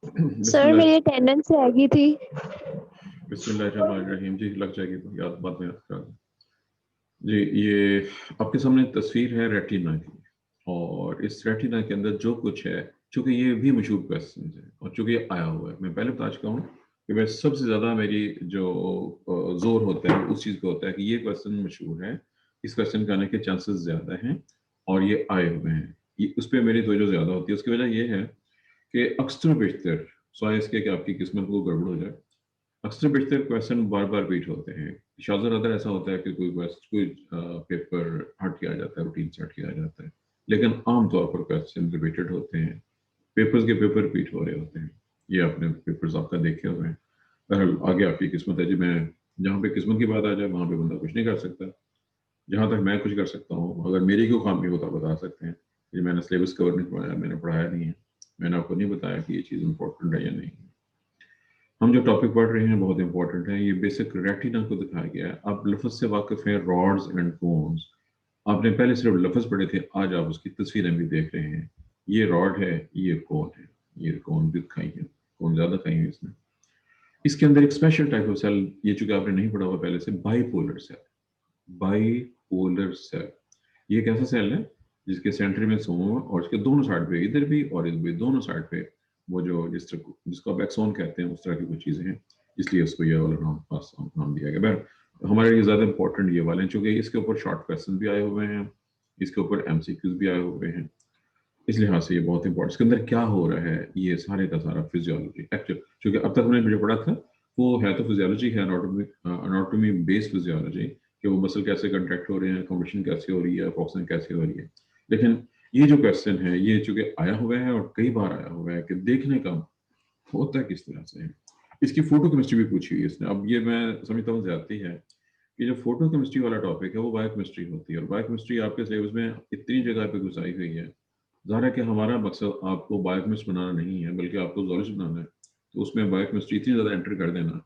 Sir बिस्मिल्लाह। मेरी attendance आ गई थी। बिस्मिल्लाहिर्रहमानिर्रहीम जी, लग जाएगी तो याद बाद में याद करा दूं। जी, ये आपके सामने तस्वीर है रेटिना की, और इस रेटिना के अंदर जो कुछ है, चूंकि ये भी मशहूर क्वेश्चन है और चूंकि ये आया हुआ है, मैं पहले बता चुका हूँ कि मैं सबसे ज़्यादा मेरी जो जोर होता है उस चीज़ पे होता है कि ये क्वेश्चन मशहूर है, इस क्वेश्चन के आने के चांसेस ज़्यादा हैं और ये आए हुए हैं। ये उस पर मेरी तवज्जो ज़्यादा होती है। उसकी वजह ये है कि अक्सर बेशतर सवाल इसके कि आपकी किस्मत को गड़बड़ हो जाए, अक्सर बेशतर क्वेश्चन बार बार रिपीट होते हैं। शाज़र अदर ऐसा होता है कि कोई पेपर हट के आ जाता है, रूटीन से हट के आ जाता है, लेकिन आमतौर पर क्वेश्चन रिपीटेड होते हैं, पेपर्स के पेपर रिपीट हो रहे होते हैं। ये आपने पेपर्स आपका देखे हुए हैं। बहरहाल आगे आपकी किस्मत है जी। मैं जहाँ पे किस्मत की बात आ जाए वहाँ पे बंदा कुछ नहीं कर सकता। जहाँ तक मैं कुछ कर सकता हूँ, अगर मेरी कोई खामी हो तो बता सकते हैं कि मैंने सिलेबस कवर नहीं पढ़ाया, मैंने पढ़ाया नहीं है, मैंने आपको नहीं बताया कि ये चीज़ इंपॉर्टेंट है या नहीं। हम जो टॉपिक पढ़ रहे हैं बहुत इंपॉर्टेंट है। ये बेसिक रेटिना को दिखाया गया है। आप लफ्ज से वाकिफ हैं, रॉड्स एंड कोन्स। आपने पहले सिर्फ लफ्ज पढ़े थे, आज आप उसकी तस्वीरें भी देख रहे हैं। ये रॉड है, ये कोन है, ये कोन भी खाई है, कोन ज्यादा खाई है इसने। इसके अंदर एक स्पेशल टाइप ऑफ सेल, ये चूंकि आपने नहीं पढ़ा हुआ पहले से, बाईपोलर सेल। बाईपोलर सेल ये एक ऐसा सेल है जिसके सेंटर में सोम और उसके दोनों साइड पे, इधर भी और इधर भी, दोनों साइड पे वो जो जिसको आप एक्सोन कहते हैं, उस तरह की कुछ चीजें हैं, इसलिए उसको ये वाला नाम दिया गया। बहर हमारे लिए ज्यादा इंपॉर्टेंट ये वाले हैं, चूंकि इसके ऊपर शॉर्ट क्वेश्चन भी आए हुए हैं, इसके ऊपर एमसीक्यूज भी आए हुए हैं, इस लिहाज से ये बहुत इंपॉर्टेंट। इसके अंदर क्या हो रहा है, ये सारे का सारा फिजियोलॉजी एक्चुअल, क्योंकि अब तक हमने जो पढ़ा था वो है तो फिजियोलॉजी है, अनाटॉमी बेस्ड फिजियोलॉजी, कि वो मसल कैसे कंट्रैक्ट हो रहे हैं, कॉम्प्रेशन कैसे हो रही है, फॉक्सिंग कैसे हो रही है। लेकिन ये जो क्वेश्चन है, ये चूंकि आया हुआ है और कई बार आया हुआ है कि देखने का होता है किस तरह से है। इसकी फोटो केमिस्ट्री भी पूछी हुई है इसने। अब ये मैं समझता हूँ ज्यादती है कि जो फोटो केमिस्ट्री वाला टॉपिक है वो बायोकेमिस्ट्री होती है, और बायोकेमिस्ट्री आपके सिलेबस में इतनी जगह पे घुसाई हुई है। ज़ाहिर है कि हमारा मकसद आपको बायोकेमिस्ट बनाना नहीं है, बल्कि आपको जूलॉजिस्ट बनाना है। तो उसमें बायोकेमिस्ट्री इतनी ज़्यादा एंटर कर देना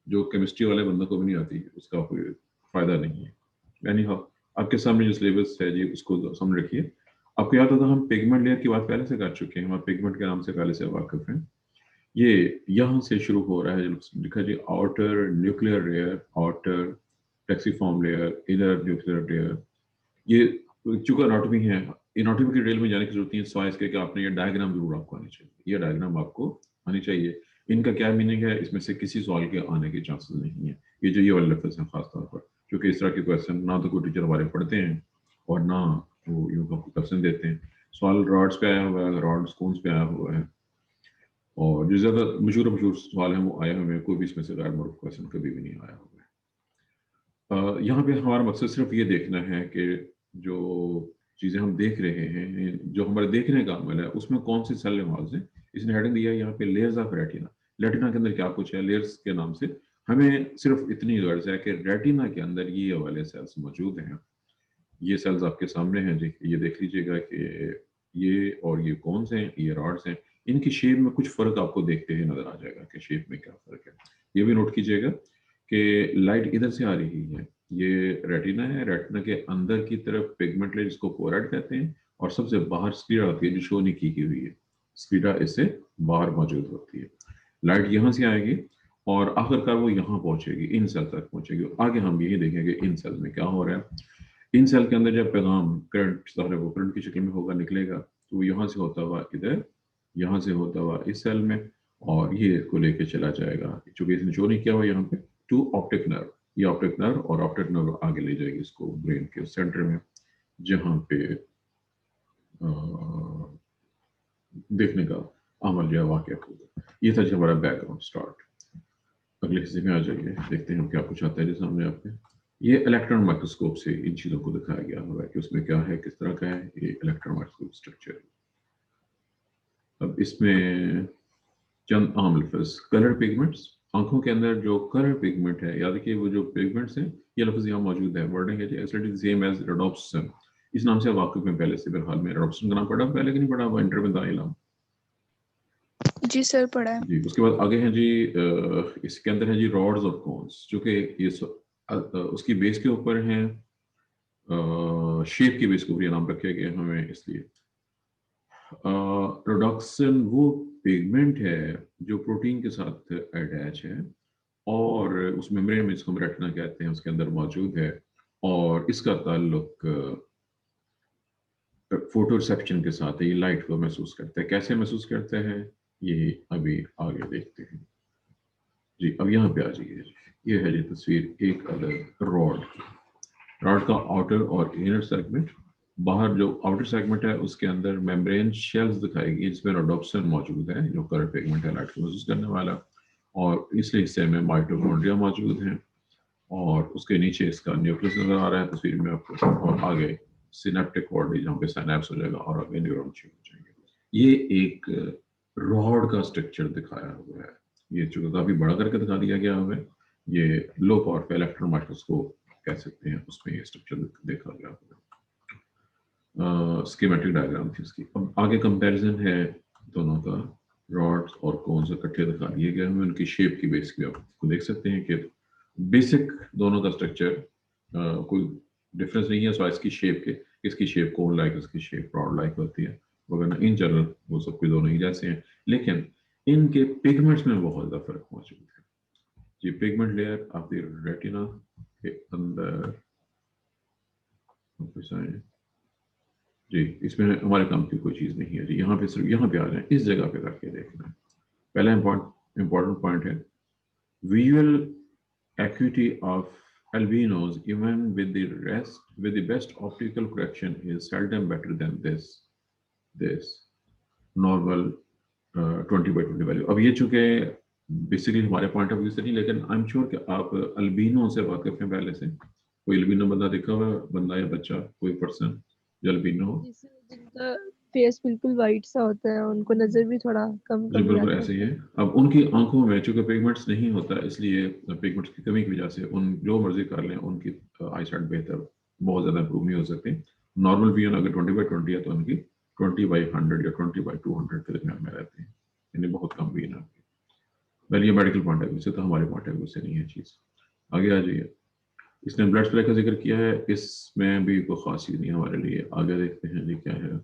जो केमिस्ट्री वाले बंदों को भी नहीं आती, उसका कोई फ़ायदा नहीं है। यानी हाँ, आपके सामने जो सिलेबस है जी उसको सामने रखिए। आपको याद होगा हम पिगमेंट लेयर की बात पहले से कर चुके हैं, हम पिगमेंट के नाम से पहले से वाकिफ हैं। ये यहाँ से शुरू हो रहा है, लिखा जी outer nuclear layer, outer plexiform layer, inner nuclear layer. ये चूंकि एनाटॉमी है, एनाटॉमी की डिटेल में जाने की जरूरत नहीं है, सवाल इसके कि आपने ये डायग्राम जरूर आपको आनी चाहिए, ये डायग्राम आपको आनी चाहिए। इनका क्या मीनिंग है, इसमें से किसी सवाल के आने के चांसेस नहीं है। ये जो ये वाले लफ्ज हैं खासतौर पर, क्योंकि इस तरह के क्वेश्चन ना तो कोई टीचर हमारे पढ़ते हैं और ना वो यूँ का क्वेश्चन देते हैं। सवाल रॉड्स पे आया हुआ है, रॉड्स कोन्स पे आया हुआ है, और जो ज्यादा मशहूर मशहूर सवाल हैं वो आए हुए हैं, कोई भी इसमें से गैर मौरूफ क्वेश्चन कभी भी नहीं आया हुआ है। यहाँ पे हमारा मकसद सिर्फ ये देखना है कि जो चीज़ें हम देख रहे हैं, जो हमारे देखने का अमल है, उसमें कौन सी सेल नवाज है। इसने हेडिंग दिया है यहाँ पे लेयर्स ऑफ रेटिना। रेटिना के अंदर क्या कुछ है, लेयर्स के नाम से हमें सिर्फ इतनी गर्ज है कि रेटिना के अंदर ये वाले सेल्स मौजूद हैं। ये सेल्स आपके सामने हैं जी, ये देख लीजिएगा कि ये और ये कौन से हैं, ये रॉड्स हैं। इनकी शेप में कुछ फर्क आपको देखते ही नजर आ जाएगा कि शेप में क्या फर्क है। ये भी नोट कीजिएगा कि लाइट इधर से आ रही है, ये रेटिना है, रेटिना के अंदर की तरफ पिगमेंट लेयर जिसको फोराइड कहते हैं, और सबसे बाहर स्क्लीरा होती है जो शो नहीं की हुई है, स्क्लीरा इससे बाहर मौजूद होती है। लाइट यहाँ से आएगी और आखिरकार वो यहाँ पहुंचेगी, इन सेल तक पहुंचेगी। आगे हम यही देखेंगे इन सेल में क्या हो रहा है। इन सेल के अंदर जब पैगाम करंट सारे वो करंट की शक्ल में होगा, निकलेगा, तो वो यहाँ से होता हुआ इधर, यहाँ से होता हुआ इस सेल में, और ये को लेके चला जाएगा। चूंकि इसने जो नहीं किया हुआ यहाँ पे टू ऑप्टिक नर्व, ये ऑप्टिक नर्व और ऑप्टिक नर्व आगे ले जाएगी इसको ब्रेन के सेंटर में, जहाँ पे देखने का अमल जो है वाकई होगा। ये था जो हमारा बैकग्राउंड स्टार्ट। अगले हिस्से में आ जाइए, देखते हैं क्या कुछ आता है जो सामने आपके। ये इलेक्ट्रॉन माइक्रोस्कोप से इन चीज़ों को दिखाया गया हुआ है कि उसमें क्या है, किस तरह का है। ये इलेक्ट्रॉन माइक्रोस्कोप स्ट्रक्चर। अब इसमें चंद आम लफ्ज, कलर पिगमेंट्स। आंखों के अंदर जो कलर पिगमेंट है, याद रखिए वो जो पिगमेंट्स हैं, ये लफ्ज यहाँ मौजूद है। वर्डिंग है जी सेम एज रोडोप्सिन। इस नाम से वाकिफ में पहले से, फिलहाल में रोडोप्सिन का नाम पढ़ा पहले कि नहीं पढ़ा हुआ इंटर में दाखिला? जी सर पढ़ा है। जी, उसके बाद आगे हैं जी इसके अंदर है जी रॉड्स और कोन्स, जो कि ये उसकी बेस के ऊपर हैं, शेप की बेस के ऊपर ये नाम रखे गए हमें इसलिए। रोडॉक्सिन वो पिगमेंट है जो प्रोटीन के साथ अटैच है और उस मेम्ब्रेन में, जिसको हम रेटिना कहते हैं, उसके अंदर मौजूद है और इसका ताल्लुक फोटो रिसेप्शन के साथ है। ये लाइट को महसूस करता है। कैसे महसूस करता है ये अभी आगे देखते हैं जी। अब यहाँ पे आ जाइए, ये है जी तस्वीर एक अलग रॉड की। रॉड का आउटर और इनर सेगमेंट, बाहर जो आउटर सेगमेंट है उसके अंदर मेम्ब्रेन शेल्स दिखाएगी जिसमें रोडोप्सिन मौजूद है जो कलर पिगमेंट है लाइट को महसूस करने वाला, और इसलिए हिस्से में माइटोकॉन्ड्रिया मौजूद हैं और उसके नीचे इसका न्यूक्लियस नजर आ रहा है तस्वीर में आपको, और आगे सिनेप्टिक कॉर्ड जहाँ पे साइनेप्स हो जाएगा और आगे न्यूरॉन हो जाएंगे। ये एक रॉड का स्ट्रक्चर दिखाया हुआ है। ये चूंकि काफी बड़ा करके दिखा दिया गया हुआ है, ये लो पावर पे इलेक्ट्रॉन माइक्रोस्कोप कह सकते हैं, उसमें ये स्ट्रक्चर देखा गया हुआ है। स्कीमेटिक डायग्राम थी उसकी। अब आगे कंपैरिजन है दोनों का, रॉड्स और कोन्स इकट्ठे दिखा दिए गए हैं, उनकी शेप की बेस पे आप देख सकते हैं कि बेसिक दोनों का स्ट्रक्चर कोई डिफरेंस नहीं है साइज की शेप के। इसकी शेप कोन लाइक, इसकी शेप रॉड लाइक होती है, वगैरह इन जनरल वो सब कुछ दोनों ही जैसे हैं, लेकिन इनके पिगमेंट्स में बहुत ज़्यादा फर्क मौजूद है जी। पिगमेंट लेयर आपकी रेटिना के अंदर जी, इसमें हमारे काम की कोई चीज़ नहीं है जी। यहाँ पे सिर्फ यहाँ पे आ जाए, इस जगह पे करके देखना है। पहला इम्पोर्टेंट पॉइंट है, visual acuity of albinos even with the best optical correction is seldom better than this normal 20/20 value. अब ये चूंकि बेसिकली हमारे पॉइंट ऑफ व्यू से नहीं, लेकिन आई एम श्योर कि आप अल्बिनो से बात करते हैं पहले से। कोई अल्बिनो बंदा देखा हुआ, बंदा या बच्चा, कोई पर्सन जो अल्बिनो हो? जिनका फेस बिल्कुल वाइट सा होता है, उनको नजर भी थोड़ा कम जी कम बिल्कुल जाता ऐसे ही है। है। अब उनकी आंखों में चूंकि पिगमेंट्स नहीं होता, इसलिए पिगमेंट्स की कमी की वजह से उन जो मर्जी कर लें उनकी आई साइट बेहतर बहुत ज़्यादा इंप्रूव नहीं हो सकती। नॉर्मल विजन अगर 20/20 है तो उनकी 20/100 या 20/200 के दरमियान में रहते हैं, यानी बहुत कम विजन आपकी। पहले ये मेडिकल पॉइंट ऑफ व्यू से, तो हमारे पॉइंट ऑफ व्यू से नहीं है चीज़। आगे आ जाइए। इसने ब्लड सप्लाई का जिक्र किया है, इसमें भी कोई खास चीज़ नहीं है हमारे लिए। आगे देखते हैं जी क्या है।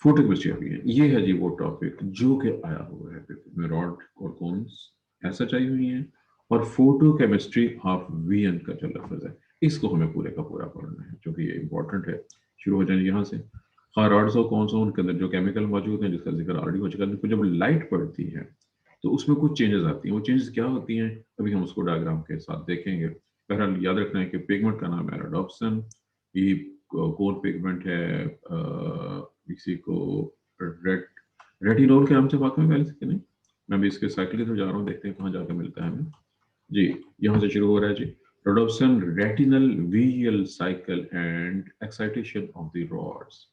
फोटो केमिस्ट्री अभी है, ये है जी वो टॉपिक जो कि आया हुआ है में रॉड और कोन्स ऐसा चाहिए हुई है, और फोटो केमिस्ट्री ऑफ वीएन का जो लफ्ज है इसको हमें पूरे का पूरा पढ़ना है क्योंकि ये इंपॉर्टेंट है। शुरू हो जाए यहाँ से। हाँ, रॉड्स और कोन्स उनके अंदर जो केमिकल मौजूद है जिसका जिक्र ऑलरेडी हो चुका है। जब लाइट पड़ती है तो उसमें कुछ चेंजेस आती हैं। वो चेंजेस क्या होती हैं अभी हम उसको डायग्राम के साथ देखेंगे। बहरहाल याद रखना है कि पिगमेंट का नाम है रोडोप्सिन। ये कोर पिगमेंट है। इसी को रेटिनोल के नाम से वाकई में पहले से कि नहीं? मैं भी इसके साइकिल की तरफ जा रहा हूँ, देखते हैं कहाँ जाकर मिलता है हमें जी। यहाँ से शुरू हो रहा है जी। Rhodopsin retinal visual cycle and excitation of the rods.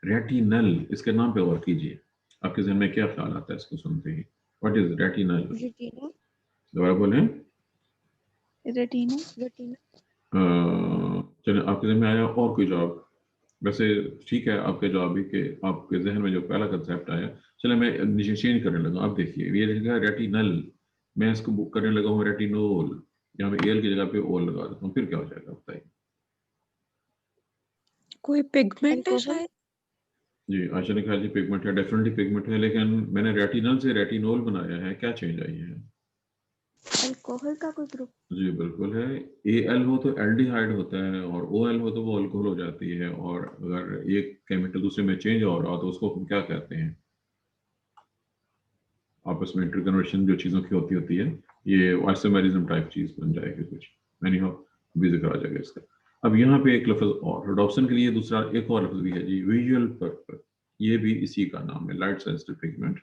Retinal, इसके नाम पे गौर कीजिए, आपके जहन में क्या ख्याल आता है इसको सुनते ही? What is retinal? रेटिना। दोबारा बोलें। रेटिना। चलिए, आपके जहन में आया और कोई जवाब? वैसे ठीक है, आपके जवाब भी के आपके जहन में जो पहला कंसेप्ट आया। चले मैं नीचे चेंज करने लगा। आप देखिए ये लिखा रेटिनल, मैं इसको बुक करने लगा हूँ रेटिनोल। यहाँ पे एल की जगह पे ओल लगा देता हूँ, फिर क्या हो जाएगा बताइए? कोई पिगमेंट है शायद। जी आशा ने कहा जी पिगमेंट है, डेफिनेटली पिगमेंट है, लेकिन मैंने रेटिनल से रेटिनोल बनाया है, क्या चेंज आई है? अल्कोहल का कोई ग्रुप। जी बिल्कुल है। एल हो तो एल्डिहाइड होता है और ओ एल हो तो वो अल्कोहल हो जाती है, और अगर एक केमिकल दूसरे में चेंज हो रहा हो तो उसको हम क्या कहते हैं? आपस में इंटरकन्वर्शन जो चीज़ों की होती है, ये आइसोमेरिज्म टाइप चीज़ बन जाएगी कुछ। मैंने हो भी जिक्र आ जाएगा इसका। अब यहाँ पे एक लफ्ज़ और रोडोप्सिन के लिए दूसरा एक और लफ्ज़ भी है जी, विजुअल पर्पस। ये भी इसी का नाम है, लाइट सेंसिटिव पिगमेंट,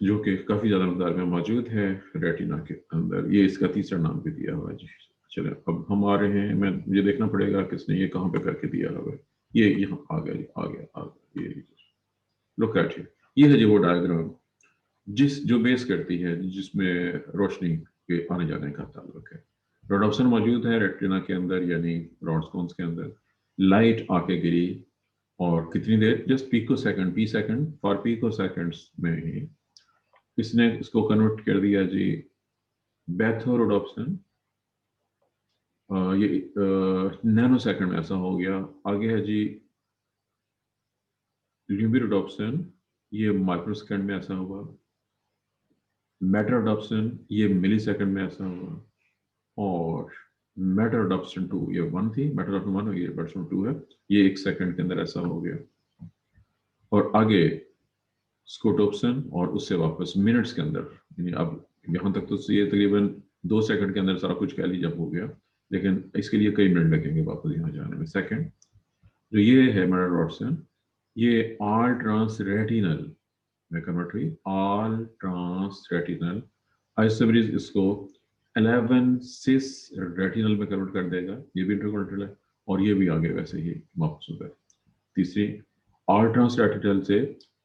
जो कि काफ़ी ज़्यादा मकदार में मौजूद है रेटिना के अंदर। ये इसका तीसरा नाम भी दिया हुआ है जी। चले अब हम आ रहे हैं, मैं मुझे देखना पड़ेगा किसने ये कहाँ पे करके दिया हुआ है। ये यहाँ आ गया, आ गया, आ गया। ये लुक एट इट। ये है जी वो डायग्राम जो बेस करती है, जिसमें रोशनी के आने जाने का ताल्लुक है। रोडोप्सिन मौजूद है रेटिना के अंदर, यानी रॉड्स कोन्स के अंदर। लाइट आके गिरी और कितनी देर, just picosecond, P second, for picoseconds में ही इसने इसको कन्वर्ट कर दिया जी बेथोरोडोप्सिन। ये नैनो सेकंड में ऐसा हो गया। आगे है जी ल्यूमिनोडॉप्सिन ये माइक्रोसेकंड में ऐसा हुआ, मेटाडॉप्सिन ये मिलीसेकंड में ऐसा हुआ, और मेटाडॉप्सिन 2 ये 1 थी, मेटाडॉप्सिन 1 ये मेटाडॉप्सिन 2 है, ये 1 सेकंड के अंदर ऐसा हो गया। और आगे स्कोटोप्सिन और उससे वापस मिनट्स के अंदर, यानी अब यहाँ तक तो ये तकरीबन 2 सेकंड के अंदर सारा कुछ कह लीजिए हो गया, लेकिन इसके लिए कई मिनट लगेंगे वापस यहाँ जाने में। सेकंड जो ये है मेटाडॉप्सिन, ये ऑल ट्रांस रेटिनल में कन्वर्ट हुई, ऑल ट्रांस रेटिनल आइसोमेरेज इसको 11 सिस रेटिनल में कन्वर्ट कर देगा, ये भी इंटरकनेक्टेड है, और ये भी आगे वैसे ही वापस होगा। तीसरी ऑल ट्रांस रेटिनल से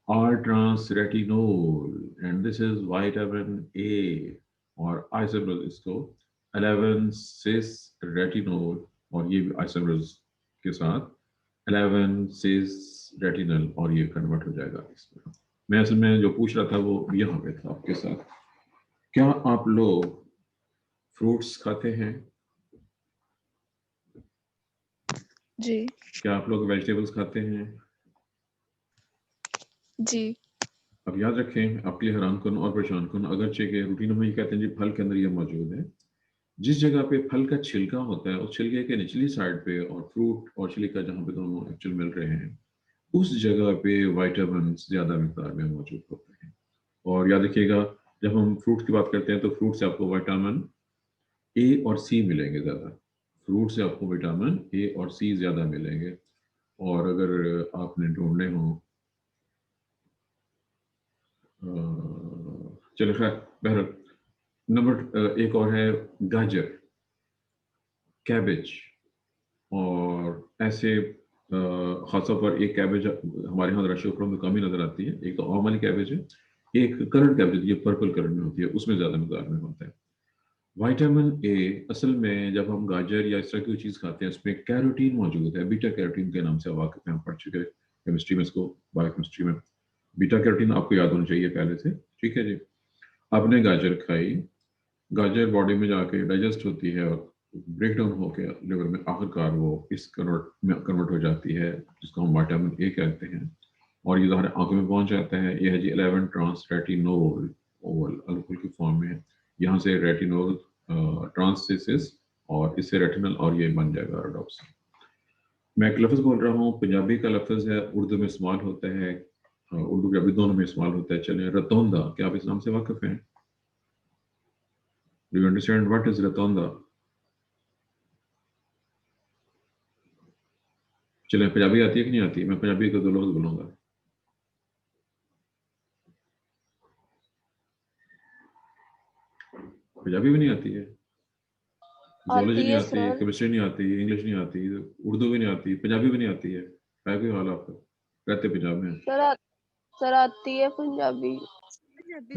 all trans retinol, and this is vitamin A, और आइसोमेरेज इसको 11 सिस रेटिनोल, और ये भी आइसोमेरेज के साथ 11 सिस रेटिनल, और ये कन्वर्ट हो जाएगा इसमें। मैं असल में जो पूछ रहा था वो यहाँ पे था आपके साथ, क्या आप लोग फ्रूट्स खाते हैं? जी। क्या आप लोग वेजिटेबल्स खाते हैं? जी। अब याद रखें, आपके लिए हैरान कन और परेशान कन, अगरचे के रूटीन में ये कहते हैं जी फल के अंदर ये मौजूद है, जिस जगह पे फल का छिलका होता है उस छिलके के निचली साइड पे, और फ्रूट और छिलका जहाँ पे दोनों एक्चुअल मिल रहे हैं, उस जगह पे विटामिन ज्यादा मिकदार में मौजूद होते हैं। और याद रखिएगा, जब हम फ्रूट की बात करते हैं तो फ्रूट से आपको विटामिन ए और सी मिलेंगे ज़्यादा, फ्रूट से आपको विटामिन ए और सी ज़्यादा मिलेंगे। और अगर आपने ढूंढने हो, चलो खैर बहरहाल, नंबर एक और है गाजर, कैबेज, और ऐसे खासतौर पर एक कैबेज हमारे यहाँ राशि उपरों में कम ही नजर आती है, एक तो आम वाली कैबेज है, एक करंट कैबेज ये पर्पल कलर में होती है, उसमें ज़्यादा मिकदार में होता है विटामिन ए। असल में जब हम गाजर या इस तरह की चीज़ खाते हैं उसमें कैरोटीन मौजूद है, बीटा कैरोटीन के नाम से वाकिफ हैं, हम पढ़ चुके हैं केमिस्ट्री में इसको, बायोकेमिस्ट्री में। बीटा कैरोटीन आपको याद होना चाहिए पहले से, ठीक है जी। आपने गाजर खाई, गाजर बॉडी में जाके डाइजेस्ट होती है और ब्रेक डाउन होकर लिवर में आखिरकार वो इस कन्वर्ट हो जाती है, जिसको हम विटामिन ए कहते हैं, और ये हमारे आंखों में पहुंच जाता है। ये है जी 11 ट्रांस रेटिनोल, ओवल अल्कोहल की फॉर्म में, यहाँ से रेटिनोल ट्रांससिस और इससे रेटिनल, और ये बन जाएगा रेडॉप्सिन। मैं एक लफ्ज़ बोल रहा हूँ, पंजाबी का लफ्ज़ है, उर्दू में इस्तेमाल होता है, उर्दू के अभी दोनों में इस्तेमाल होता है। चलिए रतौंदा, क्या आप इस नाम से वाकिफ हैं? Do you understand what is रतौंदा? चलिए, पंजाबी आती है कि नहीं आती? मैं पंजाबी का दो लफ्ज़ बोलूँगा। पंजाबी भी नहीं आती है, ज़ूलॉजी नहीं आती, केमिस्ट्री नहीं आती, इंग्लिश नहीं आती, उर्दू भी नहीं आती, पंजाबी भी नहीं आती है। क्या कोई हाल आपका? रहते पंजाब में? सर आती है पंजाबी।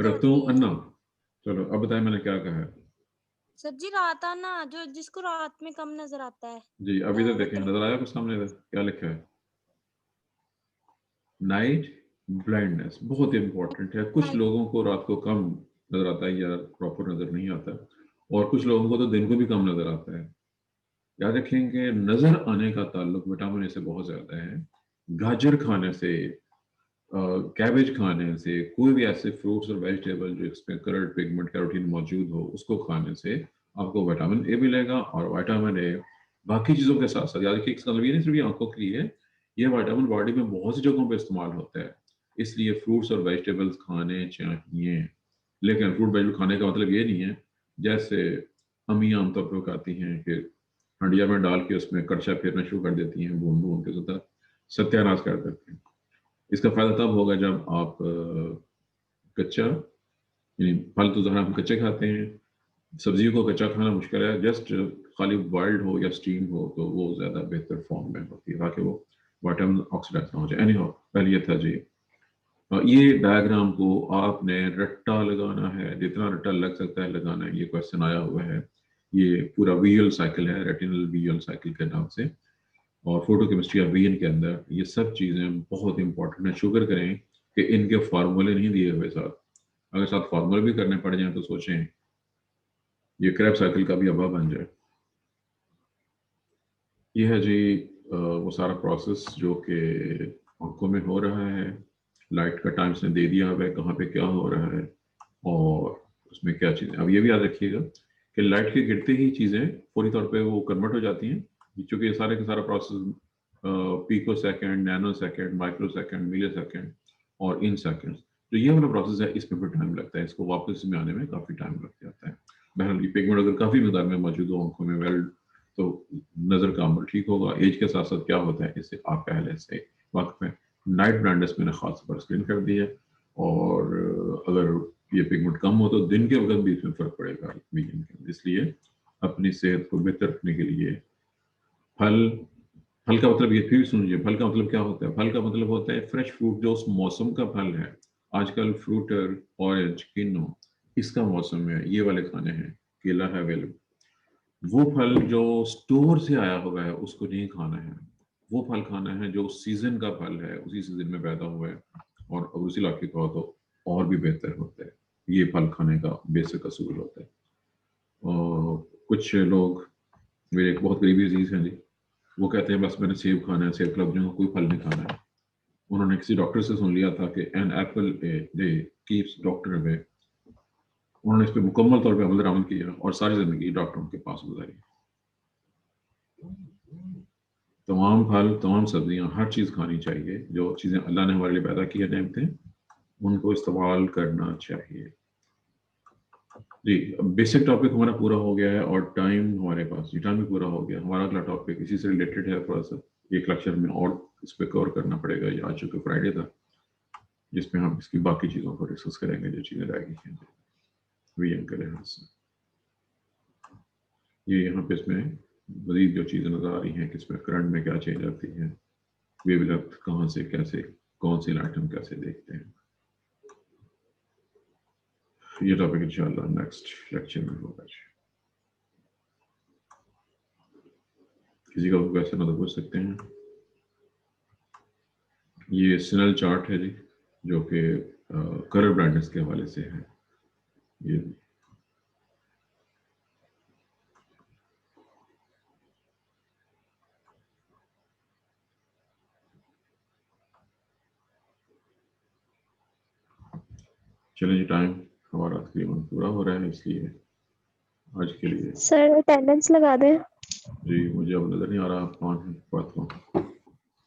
रतों अन्ना। चलो अब बताएं मैंने क्या कहा है। सर जी रात आना, जो जिसको रात में कम नजर आता है जी, अभी तक देखें, नजर आया कुछ सामने? क्या लिखा है? नाइट ब्लाइंडनेस बहुत इंपॉर्टेंट है। कुछ लोगों को रात को कम नजर आता है या प्रॉपर नजर नहीं आता, और कुछ लोगों को तो दिन को भी कम नजर आता है। याद रखेंगे, नजर आने का ताल्लुक विटामिन ए से बहुत ज्यादा है। गाजर खाने से, कैबेज खाने से, कोई भी ऐसे फ्रूट्स और वेजिटेबल जो इसमें कलर्ड पिगमेंट कैरोटीन मौजूद हो, उसको खाने से आपको विटामिन ए मिलेगा। और विटामिन ए बाकी चीज़ों के साथ साथ, याद रखिए, इसका मतलब ये नहीं सिर्फ ये आंखों के लिए, ये विटामिन बॉडी में बहुत सी जगहों पे इस्तेमाल होता है। इसलिए फ्रूट्स और वेजिटेबल्स खाने चाहिए। लेकिन फ्रूट वेजिटेबल खाने का मतलब ये नहीं है, जैसे अम्मियाँ आमतौर पर खाती हैं कि हंडिया में डाल के उसमें कड़छा फेरना शुरू कर देती हैं, बूंद बूंद के साथ सत्यानाश कर देते हैं। इसका फायदा तब होगा जब आप कच्चा, यानी फल तो ज़रा हम कच्चे खाते हैं, सब्जियों को कच्चा खाना मुश्किल है, जस्ट खाली बॉइल्ड हो या स्टीम हो तो वो ज़्यादा बेहतर फॉर्म में होती है, ताकि वो विटामिन ऑक्सीडाइज ना हो जाए। एनीहाउ, पहले ये था जी। ये डायग्राम को आपने रट्टा लगाना है, जितना रट्टा लग सकता है लगाना है। ये क्वेश्चन आया हुआ है, ये पूरा विजुअल साइकिल है, रेटिनल विजुअल साइकिल के नाम से, और फोटोकेमिस्ट्री या वीएन के अंदर ये सब चीज़ें बहुत इंपॉर्टेंट है। शुक्र करें कि इनके फार्मूले नहीं दिए हुए साथ, अगर साथ फार्मूले भी करने पड़ जाएं तो सोचें ये क्रैब साइकिल का भी अब्बा बन जाए। ये है जी वो सारा प्रोसेस जो कि आंखों में हो रहा है, लाइट का टाइम उसने दे दिया हुआ है, कहाँ पे क्या हो रहा है और उसमें क्या चीज़ें। अब ये भी याद रखिएगा कि लाइट के गिरते ही चीज़ें फौरी तौर पे वो कन्वर्ट हो जाती हैं, क्योंकि ये सारे का सारा process picosecond, nanosecond, microsecond, millisecond और इन सेकेंड, तो ये वाला प्रोसेस है, इसमें फिर टाइम लगता है, इसको वापस में आने में काफ़ी टाइम लग जाता है। बहरहाल ये पिगमेंट अगर काफ़ी मिकदार में मौजूद हो आंखों में वेल, तो नज़र का अमल ठीक होगा। एज के साथ साथ क्या होता है, इससे आप पहले से वक्त में नाइट ब्लाइंडनेस मैंने खास पर स्क्रीन कर दी है, और अगर ये पिगमेंट कम हो तो दिन के वक्त भी इसमें फर्क पड़ेगा विजन के। इसलिए अपनी सेहत को बेहतर रखने के लिए फल का मतलब ये फिर सुनिए, फल का मतलब क्या होता है? फल का मतलब होता है फ्रेश फ्रूट, जो उस मौसम का फल है। आजकल फ्रूटर, ऑरेंज, किन्नो, इसका मौसम है, ये वाले खाने हैं, केला है अवेलेबल। वो फल जो स्टोर से आया हुआ है उसको नहीं खाना है, वो फल खाना है जो सीजन का फल है, उसी सीजन में पैदा हुआ है और उसी इलाके का हो तो और भी बेहतर होता है। ये फल खाने का बेसिक असूल होता है। और कुछ लोग, मेरे एक बहुत करीबी अजीज हैं जी, वो कहते हैं बस मैंने सेब खाना है, सेब खिला दूंगा, कोई फल नहीं खाना है। उन्होंने किसी डॉक्टर से सुन लिया था कि an apple a day keeps doctor away. उन्होंने इस पर मुकम्मल तौर पर अमल दरामद किया और सारी जिंदगी डॉक्टरों के पास गुजारी। तमाम फल, तमाम सब्जियां, हर चीज़ खानी चाहिए। जो चीज़ें अल्लाह ने हमारे लिए पैदा की है नेमतें, उनको इस्तेमाल करना चाहिए। जी, बेसिक टॉपिक हमारा पूरा हो गया है और टाइम हमारे पास, जी टाइम भी पूरा हो गया। हमारा अगला टॉपिक इसी से रिलेटेड है, थोड़ा सा एक लेक्चर में और इस पर कवर करना पड़ेगा। ये आज चूँकि फ्राइडे था, जिसमें हम इसकी बाकी चीज़ों को डिस्कस करेंगे जो चीज़ें रह गई हैं विजन के लिहाज से। ये यहाँ पे इसमें मजीद जो चीज़ें नज़र आ रही हैं कि इसमें करंट में क्या चेंज आती है, वेवलेंथ कहाँ से कैसे, कौन सी लाइट हम कैसे देखते हैं। ये टॉपिक इंशाल्लाह नेक्स्ट लेक्चर में होगा। किसी का क्वेश्चन हो तो पूछ सकते हैं। ये सिनल चार्ट है जी, जो कि कलर ब्राइटनेस के हवाले से है। ये चलिए, टाइम हमारा तकरीबन पूरा हो रहा है, इसलिए आज के लिए सर अटेंडेंस लगा दें। जी मुझे अब नजर नहीं आ रहा कौन है, बात कौन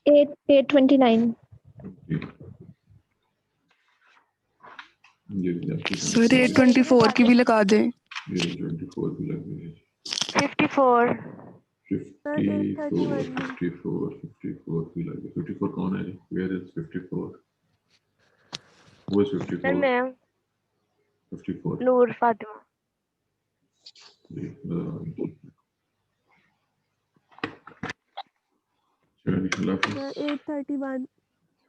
829। जी सर 824 की भी लगा दें। 24 भी लग गई है। 54। 54 भी लग गई। 54 कौन है जी? Where is 54? वो इज 54? मैं 54 नूर फातिमा। जी नजर आ रही है। चलिए, अल्लाह हाफिज़। 831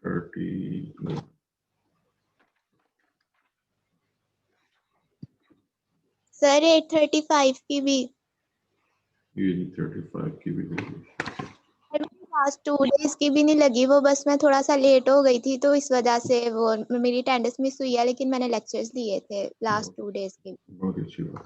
30 सर 835 की भी। ये 35 की भी लगी। लास्ट 2 डेज की भी नहीं लगी, वो बस मैं थोड़ा सा लेट हो गई थी तो इस वजह से वो मेरी अटेंडेंस मिस हुई है, लेकिन मैंने लेक्चर्स दिए थे लास्ट 2 डेज के। बहुत अच्छी बात।